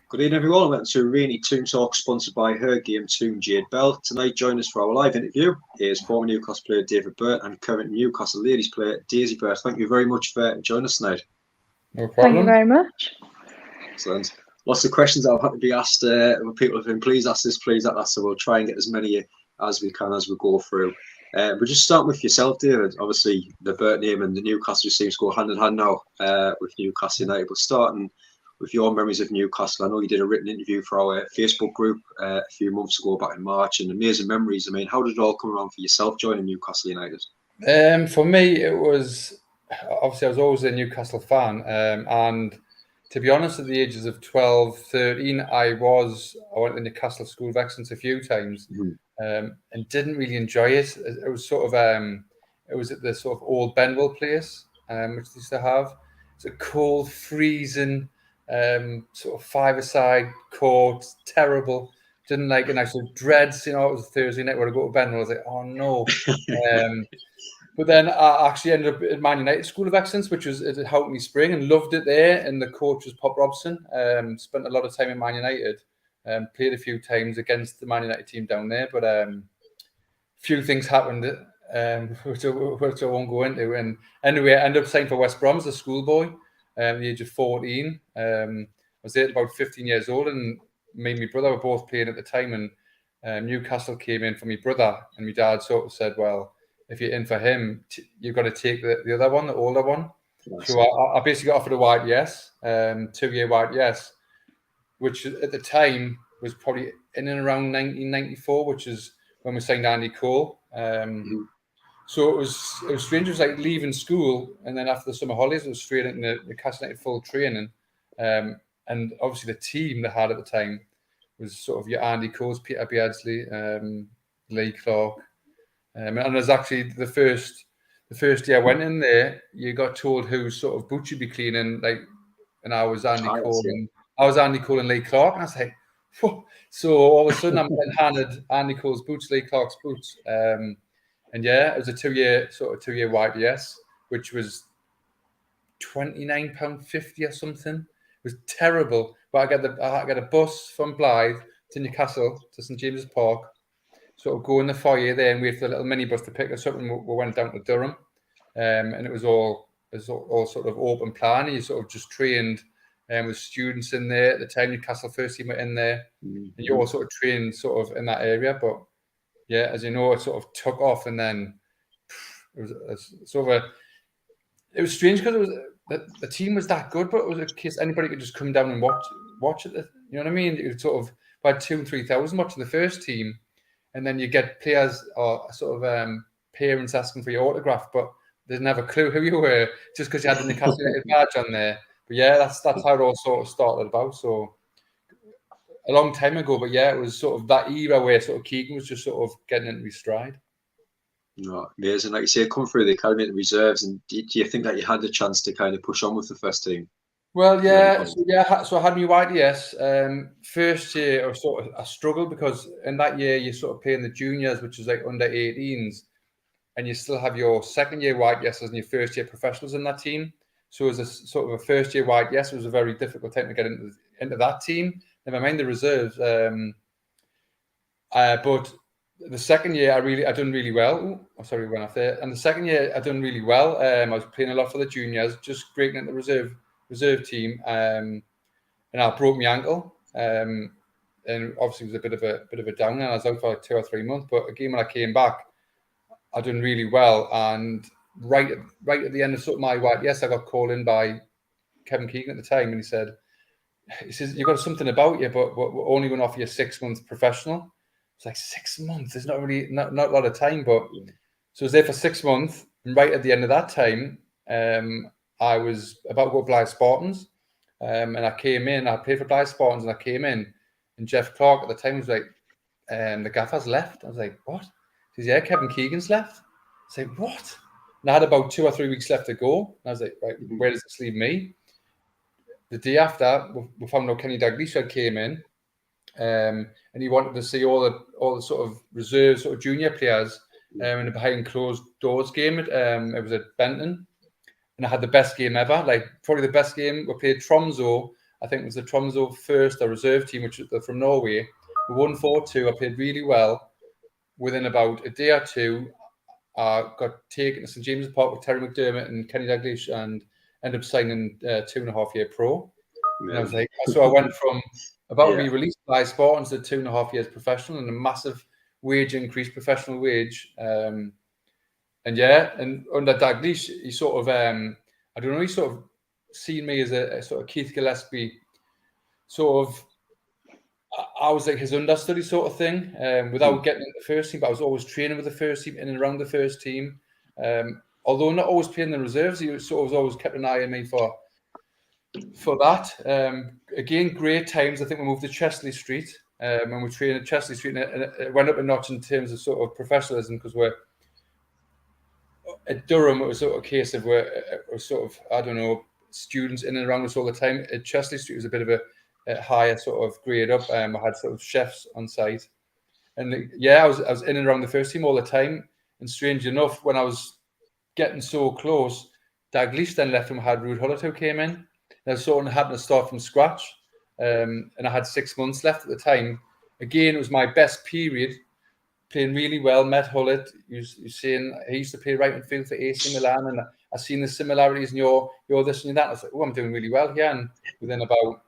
Good evening, everyone. Welcome to Rainey Toon Talk, sponsored by her game Toon Jade Bell. Tonight, join us for our live interview is former Newcastle player David Burt and current Newcastle ladies player Daisy Burt. Thank you very much for joining us tonight. No problem. Thank you very much. Excellent. Lots of questions that have had to be asked. People have been, please ask this, please that. So we'll try and get as many as we can as we go through. We'll just start with yourself, David. Obviously, the Burt name and the Newcastle seems to go hand in hand now with Newcastle United. But starting with your memories of Newcastle, I know you did a written interview for our Facebook group a few months ago, back in March, and amazing memories. I mean, how did it all come around for yourself joining Newcastle United? For me, it was obviously I was always a Newcastle fan, and to be honest, at the ages of 12, 13, I went to Newcastle School of Excellence a few times, and didn't really enjoy it. It was sort of it was at the sort of old Benwell place, which they used to have. It's a cold, freezing, sort of five-a-side court, terrible. Didn't like it. And I sort of dreads, it was a Thursday night when I go to Benwell. I was like, oh no. But then I actually ended up at Man United School of Excellence, which was, it helped me spring, and loved it there. And the coach was Pop Robson. Spent a lot of time in Man United. Played a few times against the Man United team down there, but few things happened, which I won't go into. And anyway, I ended up signing for West Brom as a schoolboy at the age of 14. I was there at about 15 years old, and me and my brother were both playing at the time. And Newcastle came in for my brother, and my dad sort of said, well, if you're in for him, you've got to take the other one, the older one. Nice. So I basically got offered a white yes, 2-year white yes, which at the time was probably in and around 1994, which is when we signed Andy Cole. So it was strange. It was like leaving school, and then after the summer holidays, it was straight into the Newcastle United full training. And obviously the team they had at the time was sort of your Andy Coles, Peter Beardsley, Lee Clark. And it was actually the first year I went in there, you got told whose sort of boots you'd be cleaning, and I was Andy Cole, and I was Andy Cole and Lee Clark, and I was like, whoa. So all of a sudden I'm getting handed Andy Cole's boots, Lee Clark's boots, and yeah, it was a 2-year white yes, which was £29.50 or something. It was terrible, but I got a bus from Blythe to Newcastle to St James's Park. Sort of go in the foyer there and wait for the little minibus to pick us up, and we went down to Durham, and it was all sort of open plan. And you sort of just trained with students in there at the time. Newcastle first team were in there, and you all sort of trained sort of in that area. But yeah, as you know, it sort of took off, and then it was strange because it was the team was that good, but it was a case anybody could just come down and watch it. You know what I mean? It was sort of about 2,000 and 3,000 watching the first team. And then you get players or sort of parents asking for your autograph, but they didn't have a clue who you were just because you had the Newcastle United badge on there. But yeah, that's how it all sort of started about. So a long time ago, but yeah, it was sort of that era where sort of Keegan was just sort of getting into his stride. No, amazing. Like you say, come through the academy and reserves, and do you think that you had the chance to kind of push on with the first team? Well, yeah, so I had my white yes. First year, I struggled because in that year you sort of play in the juniors, which is like under 18s, and you still have your second year white yeses and your first year professionals in that team. So as a sort of a first year white yes, it was a very difficult time to get into that team. Never mind the reserves. But the second year I done really well. Sorry, we went off there. And the second year I done really well. I was playing a lot for the juniors, just breaking into the reserve team, and I broke my ankle, and obviously it was a bit of a down, and I was out for like 2 or 3 months. But again, when I came back, I done really well, and right at the end of sort of my white yes, I got called in by Kevin Keegan at the time, and he says you've got something about you, but we're only going to offer you 6 months professional. It's like 6 months. There's not a lot of time, but so I was there for 6 months, and right at the end of that time, I was about to go to Blythe Spartans, and I came in. I played for Blythe Spartans, and I came in, and Jeff Clark at the time was like, the gaffer's left. I was like, what? He says, yeah, Kevin Keegan's left. I was like, what? And I had about 2 or 3 weeks left to go. And I was like, right, where does this leave me? The day after, we found out Kenny Dalglish came in, and he wanted to see all the sort of reserve sort of junior players in a behind closed doors game. It was at Benton. And I had the best game ever, like probably the best game. We played Tromso I think it was the Tromsø first, the reserve team, which was from Norway. We won 4-2. I played really well. Within about a day or two, I got taken to St James's Park with Terry McDermott and Kenny Dalglish and ended up signing 2.5-year pro. And I was like, so I went from about to be released by Spartans to 2.5 years professional and a massive wage increase, professional wage. And under Dalglish, he sort of, I don't know, he sort of seen me as a sort of Keith Gillespie, sort of, I was like his understudy sort of thing, without getting into the first team, but I was always training with the first team, in and around the first team. Although not always playing the reserves, he was always kept an eye on me for that. Again, great times. I think we moved to Chesley Street, and we trained at Chesley Street, and it went up a notch in terms of sort of professionalism, because we're at Durham. It was sort of a case of where sort of, I don't know, students in and around us all the time. At Chesley Street was a bit of a higher sort of grade up. I had sort of chefs on site, and I was in and around the first team all the time. And strange enough, when I was getting so close, Dalglish then left and had Ruud Gullit who came in. And I was sort of having to start from scratch, and I had 6 months left at the time. Again, it was my best period, playing really well. Met Gullit, you're saying he used to play right midfield for AC Milan, and I seen the similarities in your this and that. I was like, oh, I'm doing really well here. And within about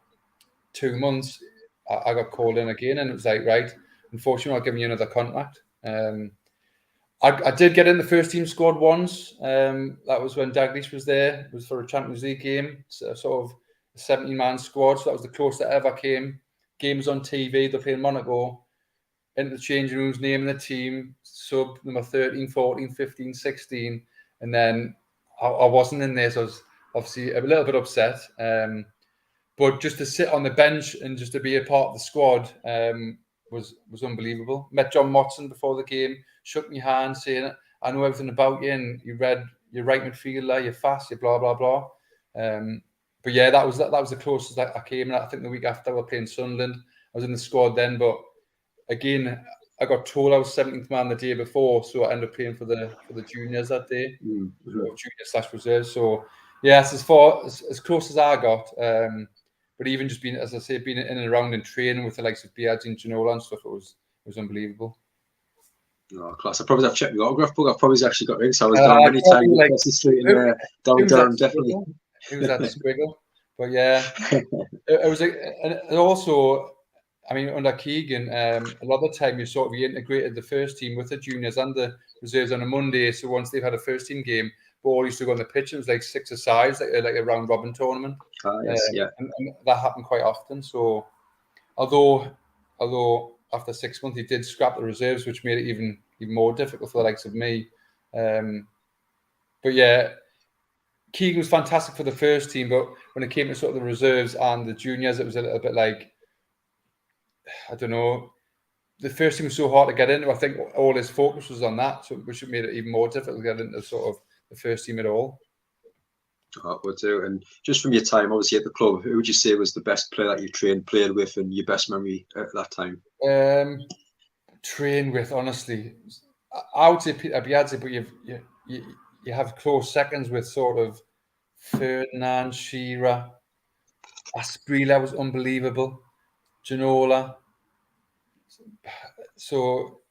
2 months, I got called in again, and it was like, right, unfortunately, I'll give you another contract. I did get in the first team squad once. That was when Dalglish was there. It was for a Champions League game, so sort of a 17-man squad. So that was the closest I ever came. Games on TV, they're playing Monaco. Into the changing rooms, naming the team, sub number 13, 14, 15, 16. And then I wasn't in there, so I was obviously a little bit upset. But just to sit on the bench and just to be a part of the squad was unbelievable. Met John Motson before the game, shook my hand, saying, I know everything about you, and you read your right midfielder, you're fast, you're blah, blah, blah. But yeah, that was the closest I came. And I think the week after, we were playing Sunderland. I was in the squad then, but again, I got told I was 17th man the day before, so I ended up playing for the juniors that day, junior/reserves. So yeah, it's as close as I got. But even just being, as I say, being in and around and training with the likes of Biaggi and Ginola and stuff, it was unbelievable. Oh, class! I probably have checked your autograph book. I've probably actually got rings. I was down many times across the street in down Durham, definitely. It was that squiggle, but yeah, it was. And also, I mean, under Keegan, a lot of the time you integrated the first team with the juniors and the reserves on a Monday. So once they've had a first team game, ball used to go on the pitch. It was like 6 asides, like a round robin tournament. Yes, yeah. And that happened quite often. So although after 6 months he did scrap the reserves, which made it even more difficult for the likes of me. But yeah, Keegan was fantastic for the first team, but when it came to sort of the reserves and the juniors, it was a little bit like, I don't know, the first team was so hard to get into. I think all his focus was on that, so which made it even more difficult to get into sort of the first team at all. Oh, would do. And just from your time, obviously at the club, who would you say was the best player that you played with, and your best memory at that time? Train with, honestly, I would say Peter Biaggi, but you have close seconds with sort of Ferdinand, Shearer, Asprilla was unbelievable, Ginola. So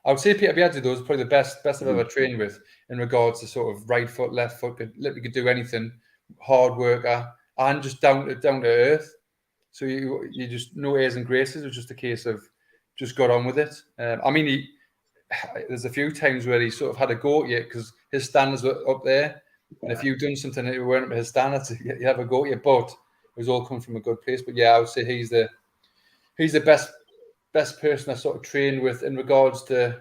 I would say Peter Biaggi, though, is probably the best I've ever trained with in regards to sort of right foot, left foot, literally could do anything, hard worker, and just down to earth. So you just no airs and graces. It was just a case of just got on with it. I mean, there's a few times where he sort of had a go at you because his standards were up there, and if you've done something that weren't up to his standards, you have a go at you. But it was all coming from a good place. But yeah, I would say he's the best person I sort of trained with in regards to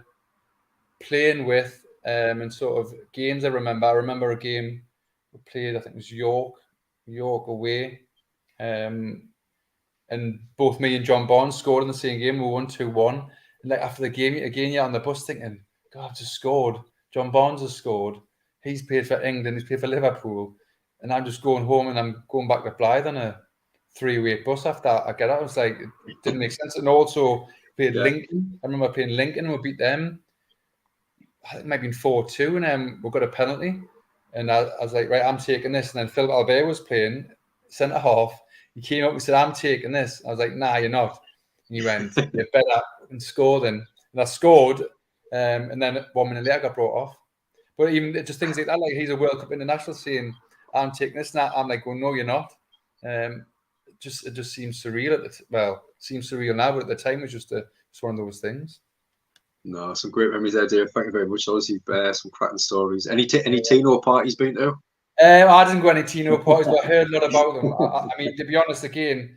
playing with and sort of games. I remember a game we played, I think it was York away, and both me and John Barnes scored in the same game. We won 2-1, and like after the game again, you're on the bus thinking, God, I've just scored. John Barnes has scored. He's played for England, he's played for Liverpool, and I'm just going home and I'm going back to Blythe on a 3-way bus after I get out. It was like, it didn't make sense. And also played Lincoln. I remember playing Lincoln and we beat them. I think it might have been 4-2, and then we got a penalty. And I was like, right, I'm taking this. And then Philip Albert was playing centre half. he came up and said, "I'm taking this." I was like, "Nah, you're not." And he went, "You better," and scored. And I scored. And then 1 minute later, I got brought off. But even just things like that, like he's a World Cup international saying, "I'm taking this," and I'm like, "Well, no, you're not." It just seems surreal seems surreal now, but at the time it was just one of those things. No, some great memories there, dear. Thank you very much. Obviously, some cracking stories. Any Tino parties been to? I didn't go to any Tino parties, but I heard a lot about them. I mean, to be honest, again,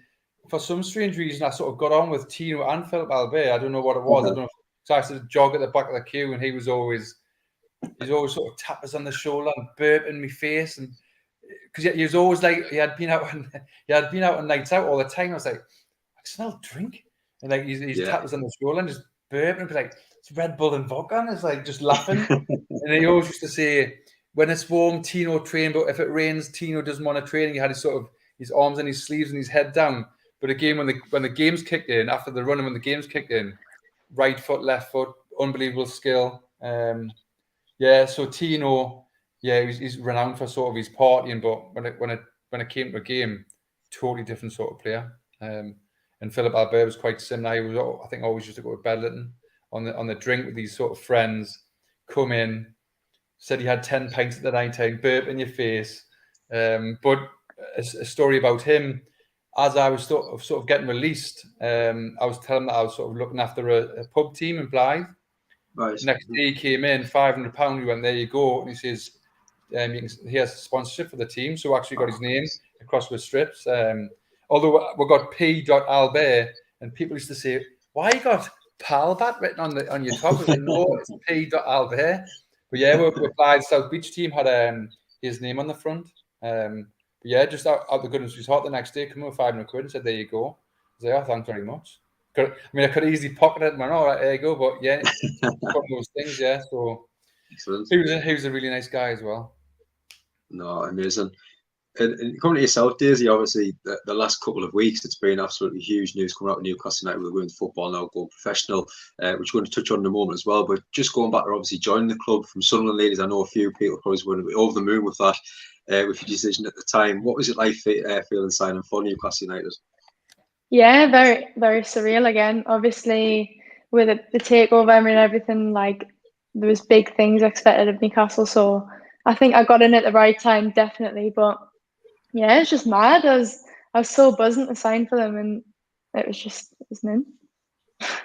for some strange reason, I sort of got on with Tino and Philip Albert. I don't know what it was. I don't know. So I used to jog at the back of the queue, and he's always sort of tap us on the shoulder and burp in my face, and because he was always like he had been out on nights out all the time. I was like, I smell drink, and like he's tap us on the shoulder and just burp and be like, it's Red Bull and vodka, and it's like just laughing. And he always used to say, when it's warm, Tino train, but if it rains, Tino doesn't want to train. And he had his arms in his sleeves and his head down. But again, when the games kicked in, after the running, when the games kicked in, right foot, left foot, unbelievable skill. So Tino, he's renowned for sort of his partying, but when it came to a game, totally different sort of player. And Philip Albert was quite similar. He was, I think, always used to go to Bedlington on the drink with these sort of friends. Come in, said he had 10 pints at the night time, burp in your face. But a story about him, as I was sort of getting released, I was telling him that I was sort of looking after a pub team in Blythe. Nice. Next day he came in, £500. We went, there you go. And he says, he has sponsorship for the team. So actually got his name across with strips. Although we got P. Albert, and people used to say, why you got Palbat written on your top? I was like, no, it's P. Albert. But yeah, we're Blythe South Beach team had his name on the front. But yeah, just out the goodness of his heart, the next day, come with £500 and said, there you go. I was like, oh, thanks very much. I could easily pocket it and went, all right, there you go. But yeah, one of those things, yeah. So he was a really nice guy as well. No, amazing. And coming to yourself, Daisy, obviously the last couple of weeks, it's been absolutely huge news coming out of Newcastle United with women's football now going professional, which we're going to touch on in a moment as well. But just going back to obviously joining the club from Sunderland ladies, I know a few people probably were over the moon with that, with your decision at the time. What was it like feeling signing for Newcastle United? Yeah, very, very surreal again. Obviously, with the takeover and everything, like there was big things expected of Newcastle. So I think I got in at the right time, definitely. But yeah, it's just mad. I was so buzzing to sign for them, and it was in.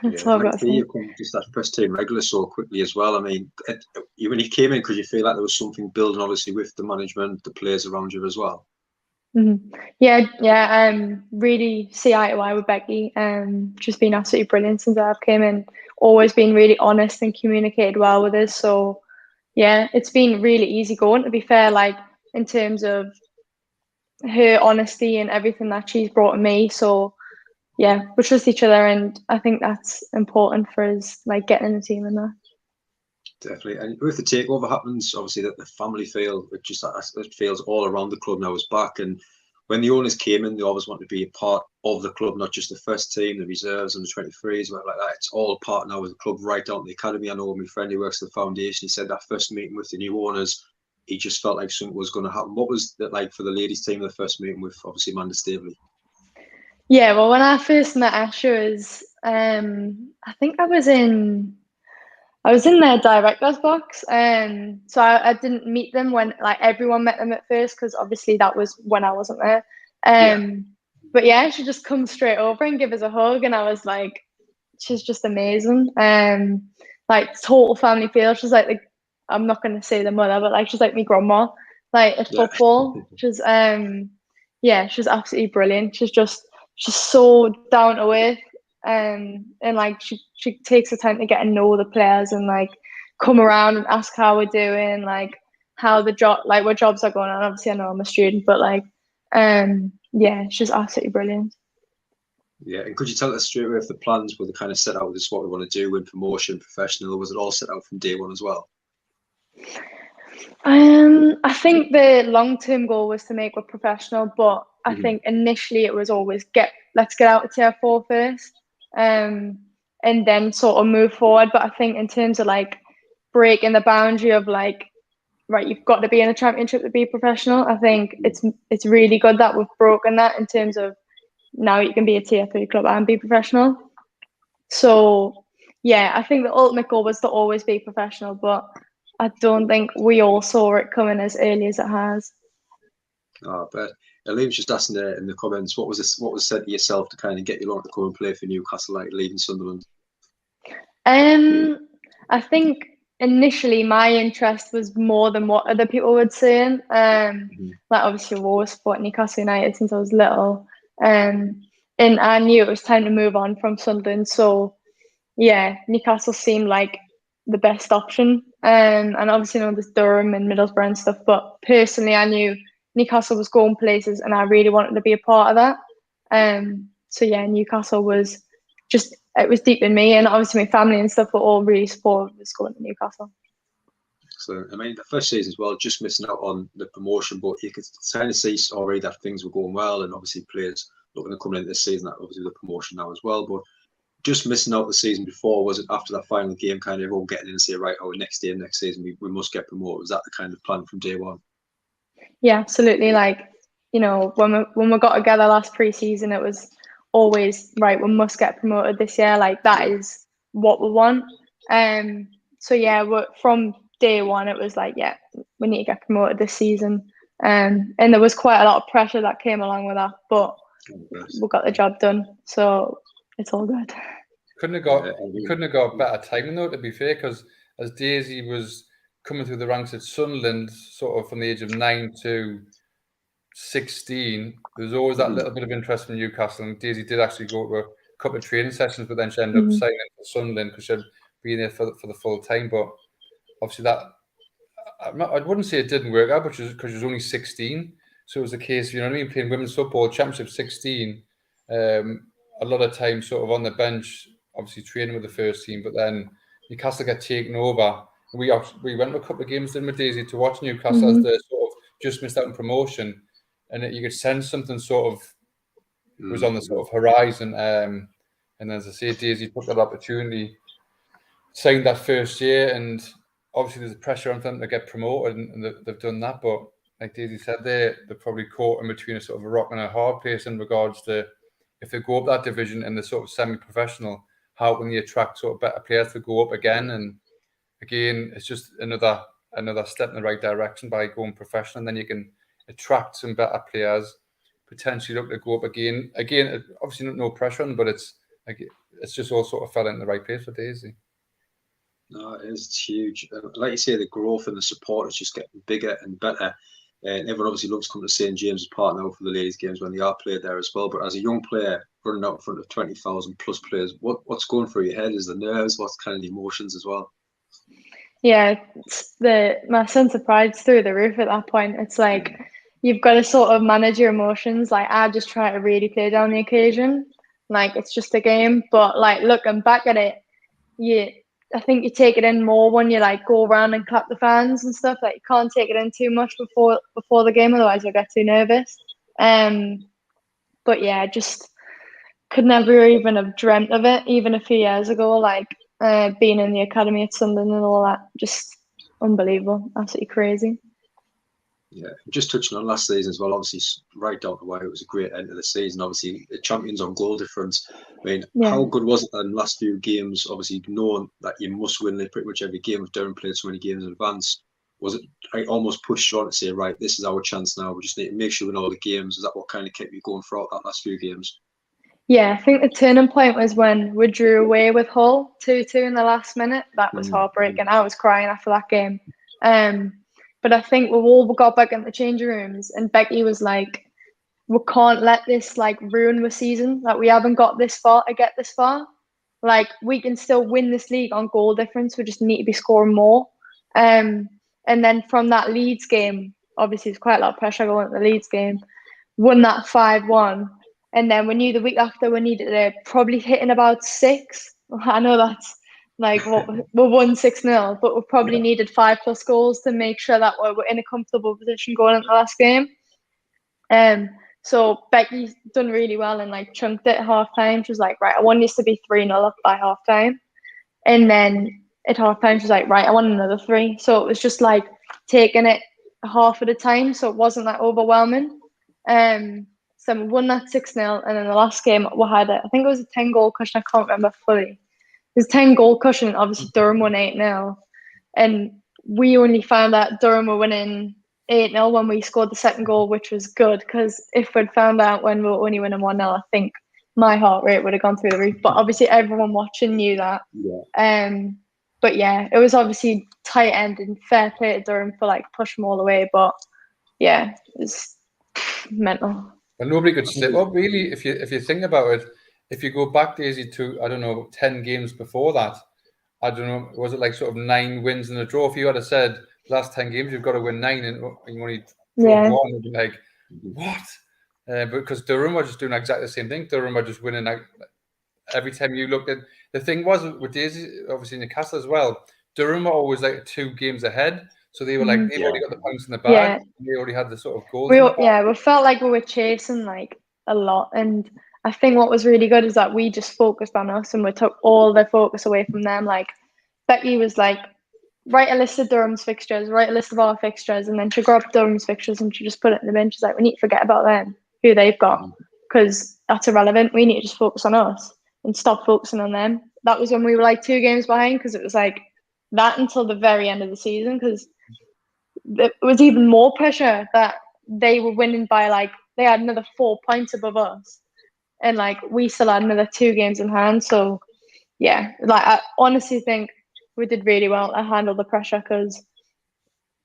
That's all I've got to say. You come just that first team regular so quickly as well. I mean, when you came in, could you feel like there was something building, obviously, with the management, the players around you as well? Mm-hmm. Yeah. Really see eye to eye with Becky. Just been absolutely brilliant since I've came in. Always been really honest and communicated well with us. So yeah, it's been really easy going. To be fair, like in terms of her honesty and everything that she's brought to me. So yeah, we trust each other, and I think that's important for us, like getting in the team and that. Definitely, and with the takeover happens, obviously that the family feel it feels all around the club now is back. And when the owners came in, they always want to be a part of the club, not just the first team, the reserves, and the 23s, whatever like that. It's all part now of the club, right down to the academy. I know my friend who works at the foundation, he said that first meeting with the new owners, he just felt like something was going to happen. What was that like for the ladies' team, the first meeting with obviously Amanda Staveley? Yeah, well, when I first met Asher, I think I was in their director's box, so I didn't meet them when like everyone met them at first, because obviously that was when I wasn't there. But yeah, she just come straight over and give us a hug, and I was like, she's just amazing. Like total family feel. She's like I'm not going to say the mother, but like she's like my grandma, like at football. She's she's absolutely brilliant. She's so down to earth. And like she takes the time to get to know the players and like come around and ask how we're doing, like how the job, like what jobs are going on. Obviously, I know I'm a student, but like, she's absolutely brilliant. Yeah, and could you tell us straight away if the plans were the kind of set out, this is what we want to do, win promotion, professional, or was it all set out from day one as well? I think the long-term goal was to make it professional, but I think initially it was always let's get out of tier 4 first. And then sort of move forward. But I think in terms of like breaking the boundary of like, right, you've got to be in a championship to be professional, I think it's really good that we've broken that in terms of now you can be a tier 3 club and be professional. So yeah, I think the ultimate goal was to always be professional, but I don't think we all saw it coming as early as it has. Oh, but Liam's just asking in the comments, what was said to yourself to kind of get you along to come and play for Newcastle, like leaving Sunderland? I think initially my interest was more than what other people were saying. Like obviously I've always supported Newcastle United since I was little. And I knew it was time to move on from Sunderland. So yeah, Newcastle seemed like the best option. And obviously, there's Durham and Middlesbrough and stuff. But personally, I knew Newcastle was going places, and I really wanted to be a part of that. So yeah, Newcastle was it was deep in me, and obviously my family and stuff were all really supportive of going to Newcastle. So I mean, the first season as well, just missing out on the promotion, but you could kind of see already that things were going well, and obviously players looking to come into this season, that obviously the promotion now as well. But just missing out the season before, was it after that final game, kind of everyone getting in and saying, right, next season we must get promoted? Was that the kind of plan from day one? Yeah, absolutely. Like, when we got together last pre-season, it was always, right, we must get promoted this year. Like, that is what we want. So yeah, from day one, it was like, yeah, we need to get promoted this season. And there was quite a lot of pressure that came along with that, but we got the job done. So it's all good. Couldn't have got better timing though, to be fair, because as Daisy was coming through the ranks at Sunderland, sort of from the age of 9 to 16, there was always that little bit of interest from Newcastle, and Daisy did actually go to a couple of training sessions, but then she ended up signing for Sunderland because she'd been there for the full time. But obviously that, I wouldn't say it didn't work out, but because she was only 16, so it was a case, you know what I mean, playing women's football, championship 16, a lot of time sort of on the bench, obviously training with the first team, but then Newcastle got taken over. We went to a couple of games then with Daisy to watch Newcastle as they sort of just missed out on promotion, and you could sense something sort of was on the sort of horizon. And as I say, Daisy took that opportunity, signed that first year, and obviously there's a pressure on them to get promoted, and they've done that. But like Daisy said, they're probably caught in between a sort of a rock and a hard place in regards to if they go up that division and they're sort of semi-professional, how can they attract sort of better players to go up again? And again, it's just another step in the right direction by going professional, and then you can attract some better players, potentially look to go up again. Again, obviously no pressure on them, but it's just all sort of fell in the right place for Daisy. No, it's huge. Like you say, the growth and the support is just getting bigger and better. And everyone obviously loves coming to St James's Park now for the ladies' games when they are played there as well. But as a young player running out in front of 20,000 plus players, what's going through your head? Is the nerves? What's kind of the emotions as well? Yeah, my sense of pride's through the roof at that point. It's like you've got to sort of manage your emotions. Like I just try to really play down the occasion. Like it's just a game. But like looking back at it, I think you take it in more when you like go around and clap the fans and stuff. Like you can't take it in too much before the game, otherwise you'll get too nervous. But yeah, just could never even have dreamt of it even a few years ago. Like being in the academy at Sunderland and all that, just unbelievable, absolutely crazy. Yeah, just touching on last season as well, obviously right down the way, it was a great end of the season. Obviously, the champions on goal difference. I mean, how good was it in the last few games? Obviously, knowing that you must win pretty much every game. If Durham played so many games in advance, was it almost pushed you on to say, right, this is our chance now? We just need to make sure we win all the games. Is that what kind of kept you going throughout that last few games? Yeah, I think the turning point was when we drew away with Hull 2-2 in the last minute. That was heartbreaking. I was crying after that game. But I think we all got back in the changing rooms, and Becky was like, we can't let this like ruin the season. Like we haven't got this far to get this far. Like we can still win this league on goal difference. We just need to be scoring more. And then from that Leeds game, obviously there's quite a lot of pressure going into the Leeds game. Won that 5-1. And then we knew the week after we needed to probably hitting about 6. I know that's like we won 6-0, but we probably needed 5+ goals to make sure that we're in a comfortable position going into the last game. So Becky's done really well and like chunked it at half time. She was like, right, I want this to be 3-0 up by half time. And then at half time, she was like, right, I want another 3. So it was just like taking it half at a time. So it wasn't that overwhelming. So we won that 6-0, and then the last game we had I think it was a 10-goal cushion. I can't remember fully. It was 10-goal cushion, and obviously Durham won 8-0, and we only found out Durham were winning 8-0 when we scored the second goal, which was good, because if we'd found out when we were only winning 1-0, I think my heart rate would have gone through the roof. But obviously everyone watching knew that. But yeah, it was obviously tight end, and fair play to Durham for like pushing them all the way. But yeah, it was mental. But nobody could slip up, really, if you think about it. If you go back, Daisy, to, I don't know, 10 games before that, I don't know, was it like sort of 9 wins and a draw? If you had said last 10 games you've got to win 9 and you only draw 1, it'd be like, what? But because Durham were just doing exactly the same thing. Durham were just winning every time you looked at. The thing was with Daisy, obviously Newcastle as well, Durham were always like 2 games ahead. So they were like, they've already got the points in the bag. They already had the sort of goals in the bag. We felt like we were chasing like a lot. And I think what was really good is that we just focused on us and we took all the focus away from them. Like Becky was like, write a list of Durham's fixtures, write a list of our fixtures, and then she grabbed Durham's fixtures and she just put it in the bin. She's like, we need to forget about them, who they've got, because that's irrelevant. We need to just focus on us and stop focusing on them. That was when we were like 2 games behind, because it was like that until the very end of the season, because it was even more pressure that they were winning by like, they had another 4 points above us, and like we still had another 2 games in hand. So yeah, like I honestly think we did really well to handle the pressure, because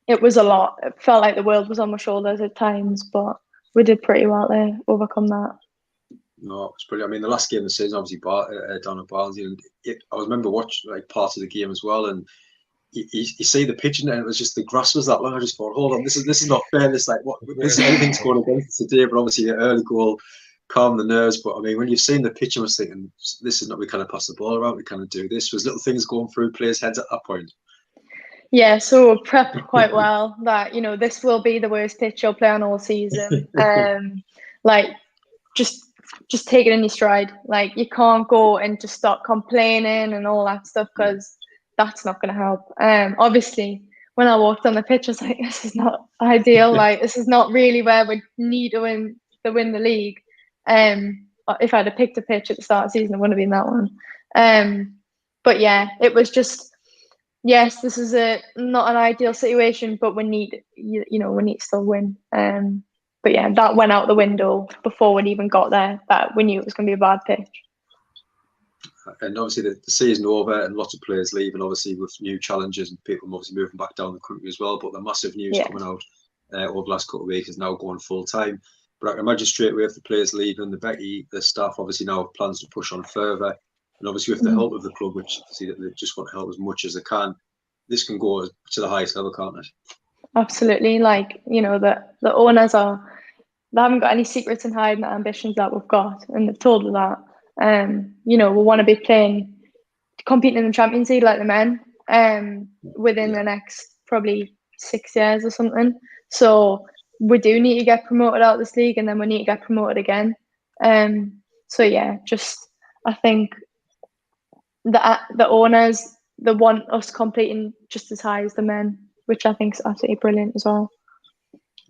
it was a lot. It felt like the world was on my shoulders at times, but we did pretty well to overcome that. No, it was brilliant. I mean, the last game of the season, obviously, down at Barnsley, and I remember watching like part of the game as well, and you see the pitch, and it was just the grass was that long. I just thought, hold on, this is not fair. This like what this anything's going against us today, but obviously an early goal calmed the nerves. But I mean, when you've seen the pitch, I was thinking, this is not, we kind of pass the ball around, we kind of do this. Was little things going through players' heads at that point? Yeah, so we prepped quite well that, you know, this will be the worst pitch you'll play on all season. Like just take it in your stride. Like you can't go and just start complaining and all that stuff, because that's not going to help. Obviously, when I walked on the pitch, I was like, this is not ideal. Like this is not really where we need to win the league. If I'd have picked a pitch at the start of the season, it wouldn't have been that one. But yeah, it was just, yes, this is not an ideal situation, but we need, we need to still win. But yeah, that went out the window before we'd even got there, that we knew it was going to be a bad pitch. And obviously the season over and lots of players leaving, obviously with new challenges and people obviously moving back down the country as well. But the massive news coming out over the last couple of weeks is now going full time. But I can imagine straight away if the players leaving, the staff obviously now have plans to push on further. And obviously with the help of the club, which see that they just want to help as much as they can, this can go to the highest level, can't it? Absolutely. Like, the owners they haven't got any secrets in hiding the ambitions that we've got, and they've told us that. We want to be competing in the Champions League like the men within the next probably 6 years or something. So we do need to get promoted out of this league, and then we need to get promoted again. So yeah, I think the owners, they want us competing just as high as the men, which I think is absolutely brilliant as well.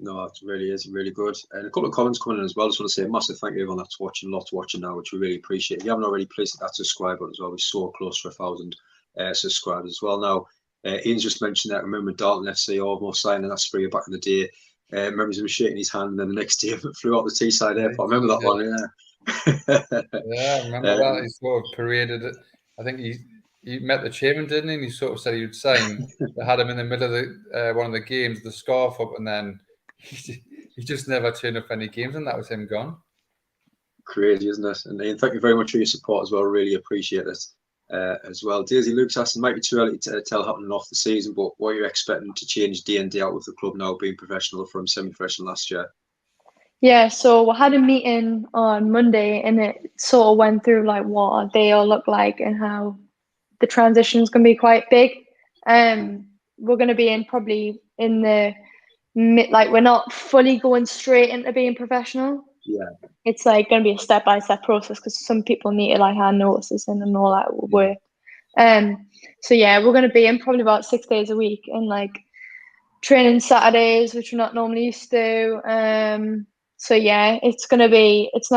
No, it really is really good. And a couple of comments coming in as well. I just want to say a massive thank you everyone that's watching, lots watching now, which we really appreciate. If you haven't already, please hit that subscribe button as well. We're so close to 1,000 subscribers as well now. Ian's just mentioned that. I remember Dalton FC almost signing that spree back in the day. Remember him shaking his hand, and then the next day flew out the Teesside Airport. I remember that one, Yeah, I remember that. He sort of paraded it. I think he met the chairman, didn't he? And he sort of said he would sign. They had him in the middle of one of the games, the scarf up, and then he just never turned up any games, and that was him gone. Crazy, isn't it? And Ian, thank you very much for your support as well. Really appreciate it as well. Daisy, Luke's asking, might be too early to tell happening off the season, but what are you expecting to change day in, day out with the club now being professional from semi-professional last year? Yeah, so we had a meeting on Monday, and it sort of went through like what they all look like and how the transition is going to be quite big. We're going to be probably in the mid, like we're not fully going straight into being professional. Yeah, it's like going to be a step-by-step process, because some people need to like hand notices in and all that work. So yeah, we're going to be in probably about 6 days a week, and like training Saturdays, which we're not normally used to. So yeah, it's not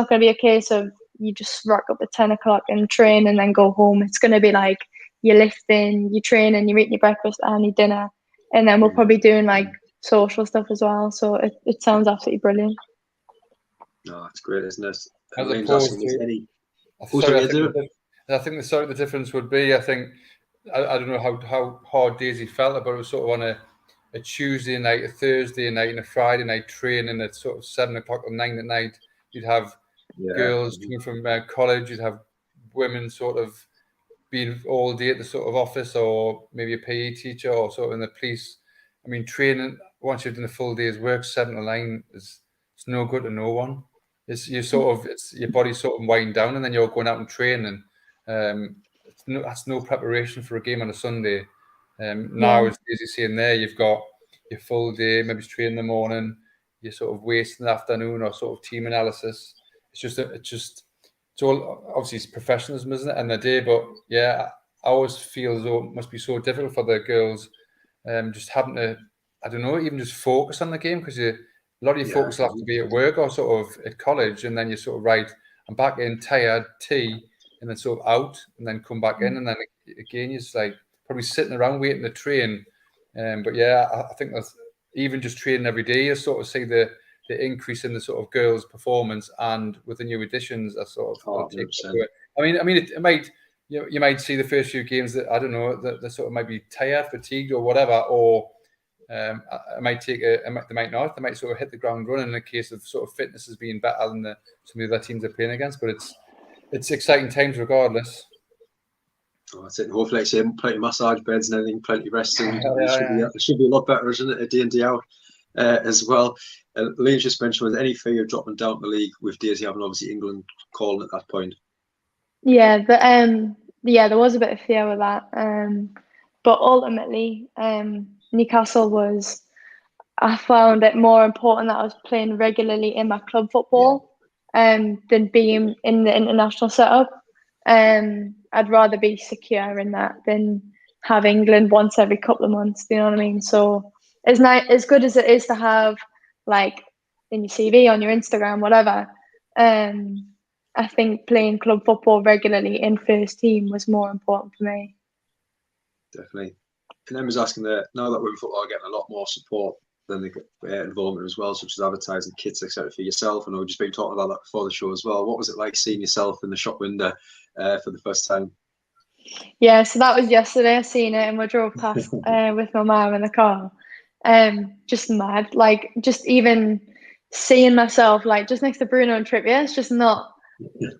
gonna be a case of you just rock up at 10 o'clock and train and then go home. It's gonna be like you're lifting, you're training, you're eating your breakfast and your dinner, and then we're probably doing like social stuff as well. So it sounds absolutely brilliant. No, it's great, isn't it? As Liam's opposed asking, was to, any... sorry, I think the difference would be, I think, I don't know how hard Daisy felt, but it was sort of on a Tuesday night, a Thursday night, and a Friday night training at sort of 7 o'clock or 9 at night. You'd have girls coming from college, you'd have women sort of being all day at the sort of office, or maybe a PE teacher, or sort of in the police. I mean, training, once you've done a full day's work, 7 to 9, it's no good to no one. It's your body sort of winding down, and then you're going out and training. That's no preparation for a game on a Sunday. Now, as you see in there, you've got your full day, maybe it's training in the morning, you're sort of wasting the afternoon, or sort of team analysis. It's all, obviously it's professionalism, isn't it, in the day? But yeah, I always feel as though it must be so difficult for the girls, just having to, I don't know, even just focus on the game, because a lot of your focus will have to be at work or sort of at college, and then you're sort of, right, I'm back in, tired, tea, and then sort of out, and then come back in, and then again you're just like probably sitting around waiting to train. But yeah, I think that's even just training every day, you sort of see the increase in the sort of girls' performance, and with the new additions, I sort of take it. I mean, it might, you might see the first few games that, I don't know, that they sort of might be tired, fatigued, or whatever, or they might not. They might sort of hit the ground running in a case of sort of fitness as being better than some of the other teams they're playing against. But it's exciting times regardless. Oh, that's it. Hopefully, like I say, plenty of massage beds and everything, plenty of resting. It should be a lot better, isn't it, a day in, day out as well. Liam just mentioned, was any fear of dropping down the league with Daisy having obviously England calling at that point? Yeah, there was a bit of fear with that. But ultimately, Newcastle I found it more important that I was playing regularly in my club football than being in the international setup. I'd rather be secure in that than have England once every couple of months. Do you know what I mean? So it's not as good as it is to have, like, in your CV, on your Instagram, whatever. I think playing club football regularly in first team was more important for me. Definitely. And then was asking that now that women football are getting a lot more support than the involvement as well, such as advertising, kits, etc. for yourself. And we've just been talking about that before the show as well. What was it like seeing yourself in the shop window for the first time? Yeah, so that was yesterday. I seen it and we drove past with my mum in the car. Just mad. Like, just even seeing myself like just next to Bruno and Trippier, it's just not.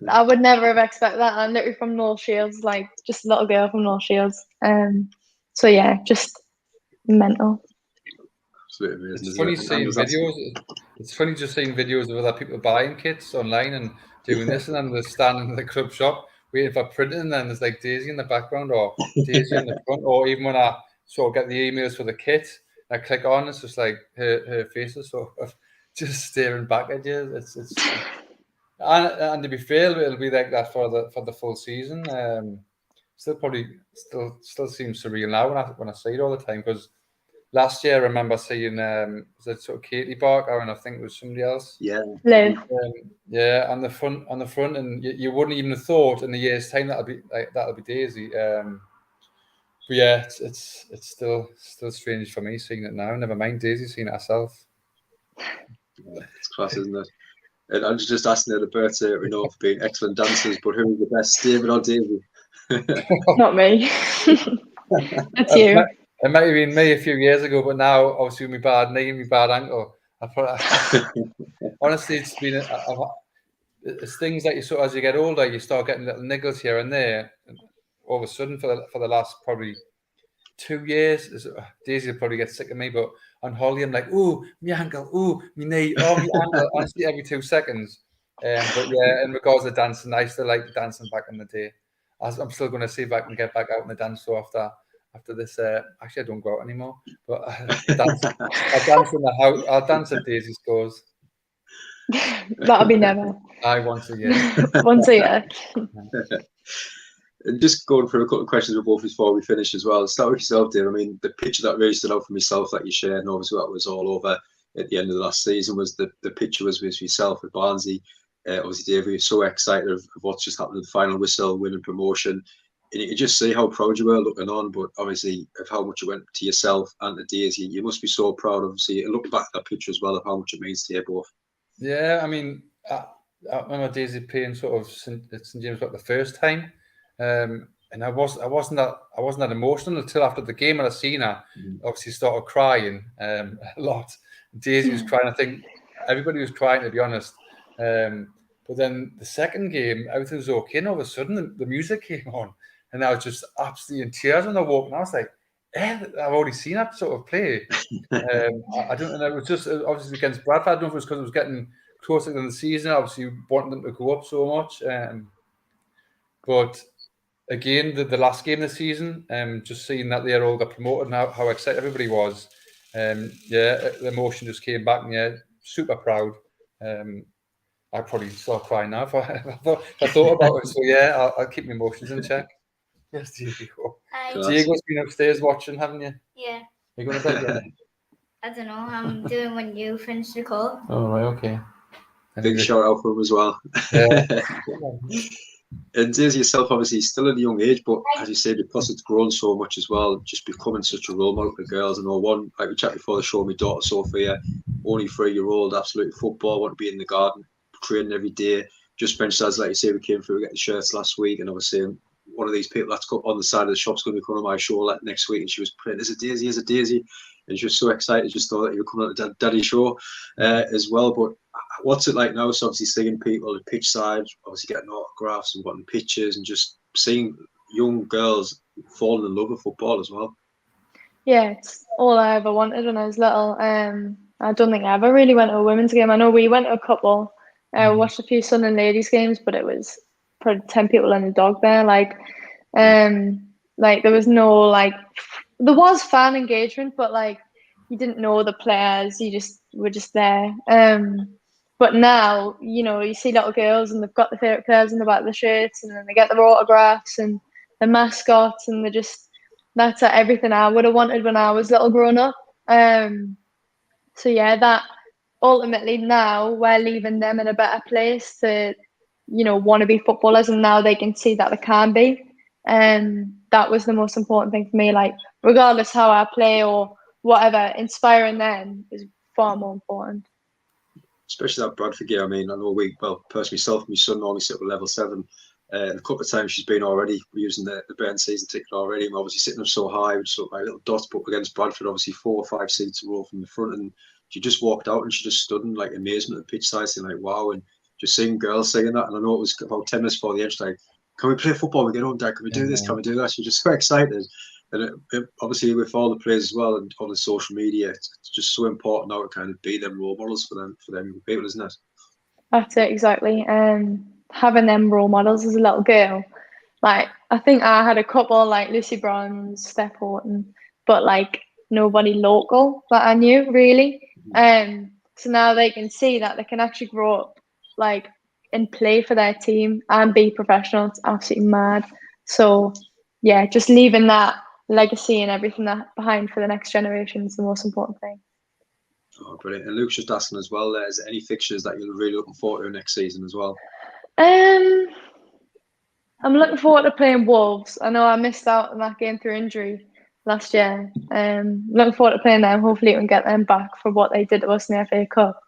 I would never have expected that. I'm literally from North Shields, like just a little girl from North Shields. So yeah, just mental. Absolutely amazing. It's funny seeing videos. It's funny just seeing videos of other people buying kits online and doing this, and then they're standing in the club shop waiting for printing, and then there's like Daisy in the background or Daisy in the front, or even when I sort of get the emails for the kit, I click on, it's just like her face is sort of just staring back at you. It's and to be fair, it'll be like that for the full season. Still seems surreal now when I see it all the time, because last year I remember seeing was it sort of Katie Barker, and I think it was somebody else. Liv. On the front, and you wouldn't even have thought in a year's time that'll be Daisy. But yeah, it's still strange for me seeing it now. Never mind Daisy seeing it herself. Yeah, it's class, isn't it? And I was just asking the Burt, we know for being excellent dancers, but who's the best, David or Daisy? Not me. That's you. It might have been me a few years ago, but now obviously with my bad knee and my bad ankle, honestly, it's been it's things that you sort of, as you get older, you start getting little niggles here and there. And all of a sudden, for the last probably 2 years, Daisy will probably get sick of me, but on Holly, I'm like, ooh, my ankle, ooh, my knee, oh, my ankle, honestly, every 2 seconds. But yeah, in regards to dancing, I still like dancing back in the day. I'm still going to see if I can get back out on the dance floor after this. Actually, I don't go out anymore, but I'll dance in the house. I'll dance at Daisy scores. That'll be never. Once a year. Once a year. And just going through a couple of questions with both before we finish as well. Start with yourself, Dave. I mean, the picture that really stood out for myself that you shared, and obviously that was all over at the end of the last season was the picture was with yourself with Barnsley. Obviously, Dave, you're so excited of what's just happened in the final whistle, winning promotion. And you can just see how proud you were looking on, but obviously of how much it went to yourself and to Daisy. You must be so proud, obviously, and looking back at that picture as well of how much it means to you both. Yeah, I mean, I remember Daisy playing sort of St James Park the first time, and I wasn't that emotional until after the game, and I seen her obviously started crying a lot. Daisy was crying. I think everybody was crying, to be honest. But then the second game, everything was okay, and all of a sudden the music came on, and I was just absolutely in tears when I walked. And I was like, I've already seen that sort of play. I don't know. It was just obviously against Bradford. I don't know if it was because it was getting closer than the season. Obviously, wanting them to go up so much. But again, the last game of the season, just seeing that they all got promoted and how excited everybody was. Yeah, the emotion just came back, and yeah, super proud. I probably start crying now if I thought about it. So yeah, I'll keep my emotions in check. Yes, Diego. Diego's been upstairs watching, haven't you? Yeah. Are you going to bed yet? I don't know. I'm doing when you finish the call. Oh, right, okay. Big shout out for him as well. Yeah. And Daisy yourself, obviously, still at a young age, but as you say, because it's grown so much as well, just becoming such a role model for girls. I know one, like we chatted before the show, my daughter Sophia, only 3-year-old, absolutely football, want to be in the garden, training every day. Just bench size, like you say, we came through, we got the shirts last week, and I was saying, one of these people that's on the side of the shop's going to be coming on my show next week, and she was playing, is it Daisy? And she was so excited, just thought that you were coming on the Daddy show as well. But what's it like now? So obviously seeing people at pitch side, obviously getting autographs and wanting pictures, and just seeing young girls falling in love with football as well. Yeah, it's all I ever wanted when I was little. I don't think I ever really went to a women's game. I know we went to a couple, watched a few Sunderland ladies games, but it was probably 10 people and a dog there. Like there was no there was fan engagement, but like you didn't know the players, you just were just there. But now, you see little girls and they've got the favourite players in the back of the shirts, and then they get their autographs and the mascots, and that's everything I would have wanted when I was little growing up. So yeah, that ultimately now we're leaving them in a better place to, want to be footballers, and now they can see that they can be. And that was the most important thing for me. Like, regardless how I play or whatever, inspiring them is far more important. Especially that Bradford game. I mean, I know personally, myself, my son normally sit with level 7. A couple of times she's been already using the Burn season ticket already. I'm obviously sitting up so high, with sort of like little dots, but against Bradford, obviously 4 or 5 seats a row from the front, and she just walked out and she just stood in like amazement at the pitch side, saying like, "Wow!" And just seeing girls saying that. And I know it was about 10 minutes before the end, she's like, "Can we play football? We get home, Dad. Can we do this? Can we do that?" She's just so excited. And obviously with all the players as well and all the social media, it's just so important now to kind of be them role models for them people, isn't it? That's it, exactly. Having them role models as a little girl, like I think I had a couple like Lucy Bronze, Steph Horton, but like nobody local that I knew really. So now they can see that they can actually grow up like and play for their team and be professional. It's absolutely mad. So yeah, just leaving that legacy and everything that behind for the next generation is the most important thing. Oh, brilliant. And Luke's just asking as well, is there any fixtures that you're really looking forward to next season as well? I'm looking forward to playing Wolves. I know I missed out on that game through injury last year. Looking forward to playing them. Hopefully we can get them back for what they did to us in the FA Cup.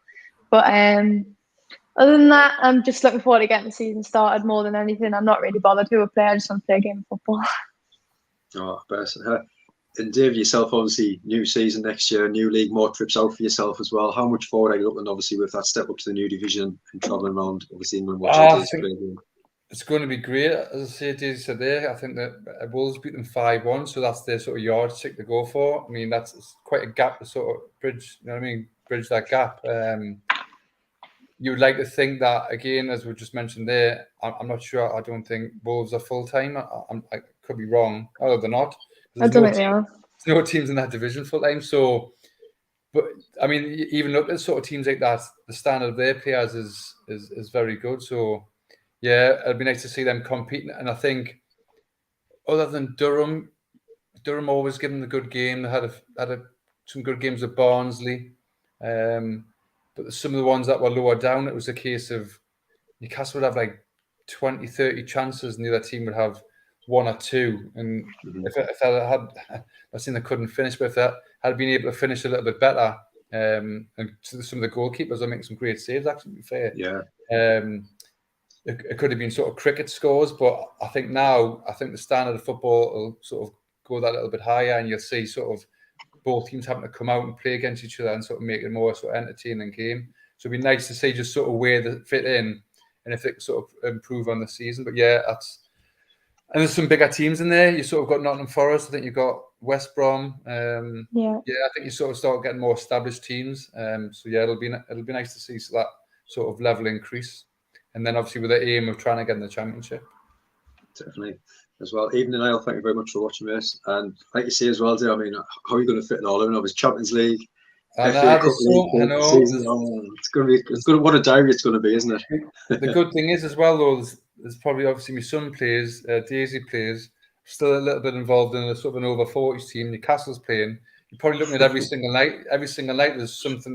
But other than that, I'm just looking forward to getting the season started more than anything. I'm not really bothered who I play. I just want to play a game of football. Oh, best. And David, yourself, obviously, new season next year, new league, more trips out for yourself as well. How much forward are you looking, obviously, with that step up to the new division and travelling around, obviously, and watching teams play? It's going to be great. As I say, Daisy said there, I think that Wolves beat them 5-1, so that's their sort of yardstick to go for. I mean, that's quite a gap to sort of bridge, you know what I mean? Bridge that gap. You would like to think that, again, as we just mentioned there, I'm not sure. I don't think Wolves are full-time. I could be wrong. Although they're not. I don't think they are. There's no teams in that division full-time. So, but, I mean, even look at sort of teams like that, the standard of their players is very good. So, yeah, it'd be nice to see them competing. And I think, other than Durham always giving them a good game. They had some good games at Barnsley. But some of the ones that were lower down, it was a case of Newcastle would have like 20, 30 chances, and the other team would have 1 or 2. And if they had, I seen they couldn't finish, but if they had been able to finish a little bit better, and some of the goalkeepers are making some great saves, actually, to be fair. Yeah. It could have been sort of cricket scores, but I think the standard of football will sort of go that little bit higher, and you'll see sort of both teams having to come out and play against each other and sort of make it more sort of entertaining game. So it'd be nice to see just sort of where they fit in and if they can sort of improve on the season. But yeah, and there's some bigger teams in there. You sort of got Nottingham Forest. I think you've got West Brom. I think you sort of start getting more established teams. So yeah, it'll be nice to see that sort of level increase. And then obviously with the aim of trying to get in the Championship. Definitely. As well. Evening, Niall. Thank you very much for watching this. And like you say as well, dear, I mean, how are you going to fit it all in? Obviously, Champions League, FA Cup League season. It's going to be what a diary it's going to be, isn't it? The good thing is as well, though, there's probably obviously my son plays, Daisy plays, still a little bit involved in a sort of an over 40s team. Newcastle's playing. You're probably looking at every single night. Every single night there's something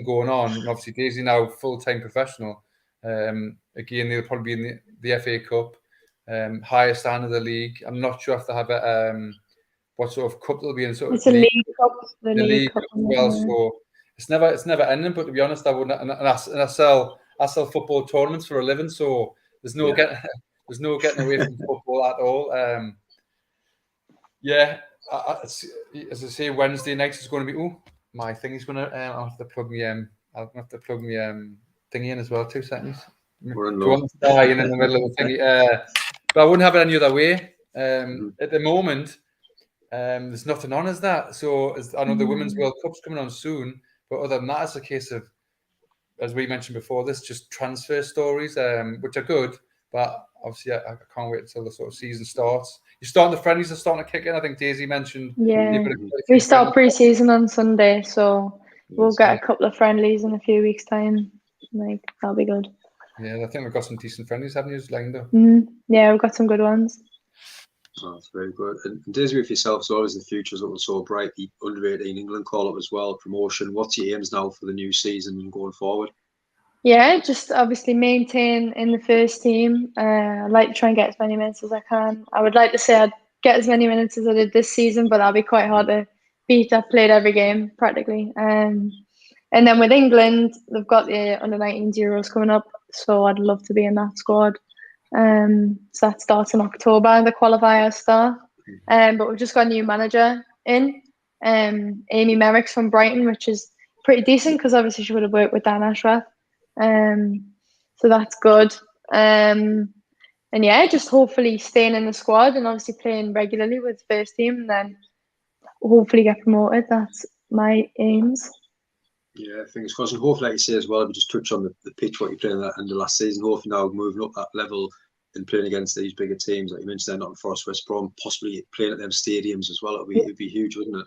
going on. And obviously, Daisy now full-time professional. Again, they'll probably be in the FA Cup, highest stand of the league. I'm not sure if they have what sort of cup they'll be in. It's a league cup. The league cup as well. So it's never ending. But to be honest, I wouldn't. And I sell football tournaments for a living. So there's no getting away from football at all. As I say, Wednesday night is going to be. Oh, my thing is going to. I'll have to plug me. I'll have to plug me thingy in as well. 2 seconds. We're in the middle of the thingy. But I wouldn't have it any other way. At the moment, there's nothing on as that. So I know the Women's World Cup's coming on soon, but other than that, it's a case of, as we mentioned before, this just transfer stories, which are good. But obviously, I can't wait until the sort of season starts. The friendlies are starting to kick in. I think Daisy mentioned. Yeah, we start pre-season on Sunday, so we'll get a couple of friendlies in a few weeks' time. Like, that'll be good. Yeah, I think we've got some decent friendlies, haven't you, lined up? Yeah, we've got some good ones. Oh, that's very good. And Daisy, with yourself, so always the future's looking so bright. The under-18 England call-up as well, promotion. What's your aims now for the new season and going forward? Yeah, just obviously maintain in the first team. I'd like to try and get as many minutes as I can. I would like to say I'd get as many minutes as I did this season, but that'll be quite hard to beat. I've played every game practically. And then with England, they've got the under-19 Euros coming up, so I'd love to be in that squad. So that starts in October, the qualifiers start. But we've just got a new manager in, Amy Merrick's from Brighton, which is pretty decent because obviously she would have worked with Dan Ashworth. So that's good. And yeah, just hopefully staying in the squad and obviously playing regularly with the first team and then hopefully get promoted. That's my aims. Yeah, fingers crossed. And hopefully, like you say as well, we just touch on the pitch, what you played in the last season. Hopefully now moving up that level and playing against these bigger teams, like you mentioned, they're Nottingham Forest, West Brom, possibly playing at them stadiums as well. It'd be huge, wouldn't it?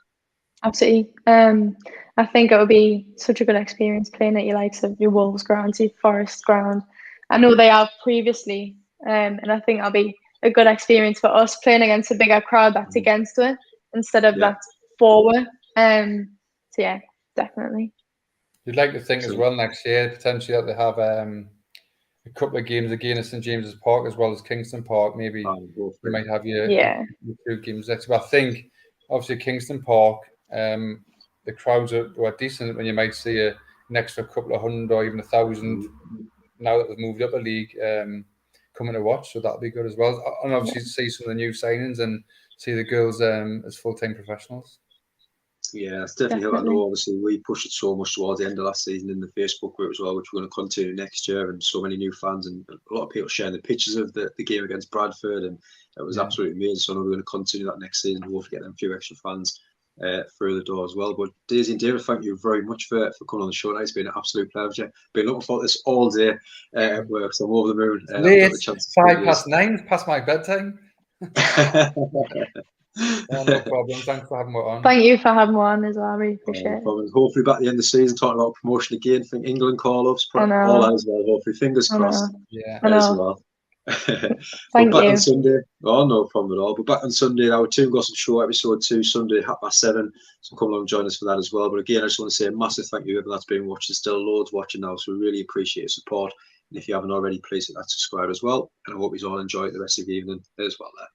Absolutely. I think it would be such a good experience playing at your likes of your Wolves ground, your Forest ground. I know they have previously, and I think that'll be a good experience for us playing against a bigger crowd that's against it instead of that's forward. So yeah, definitely. You'd like to think as well next year potentially that they have a couple of games again at St James's Park as well as Kingston Park. Maybe you might have your 2 games next. But I think obviously Kingston Park, the crowds were decent when you might see an extra couple of hundred or even 1,000 now that they've moved up a league coming to watch. So that'll be good as well. And obviously see some of the new signings and see the girls as full-time professionals. Yeah, it's definitely. I know, obviously, we pushed it so much towards the end of last season in the Facebook group as well, which we're going to continue next year. And so many new fans and a lot of people sharing the pictures of the game against Bradford. And it was absolutely amazing. So I know we're going to continue that next season. We'll get them a few extra fans through the door as well. But Daisy and David, thank you very much for coming on the show tonight. It's been an absolute pleasure. Been looking forward to this all day at work. So I'm over the moon. It's 9:05, past my bedtime. No problem. Thanks for having me on. Thank you for having me on as well. I really appreciate it. Hopefully back at the end of the season talking about promotion again. Think England call-ups, all that as well. Hopefully, fingers crossed. Yeah, as well. Thank back you. on Sunday. Oh, no problem at all. But back on Sunday, our Toon Gossip Show, episode 2, Sunday, 7:30. So come along and join us for that as well. But again, I just want to say a massive thank you, everyone that's been watching. Still loads watching now, so we really appreciate your support. And if you haven't already, please hit that subscribe as well. And I hope you all enjoy the rest of the evening as well there.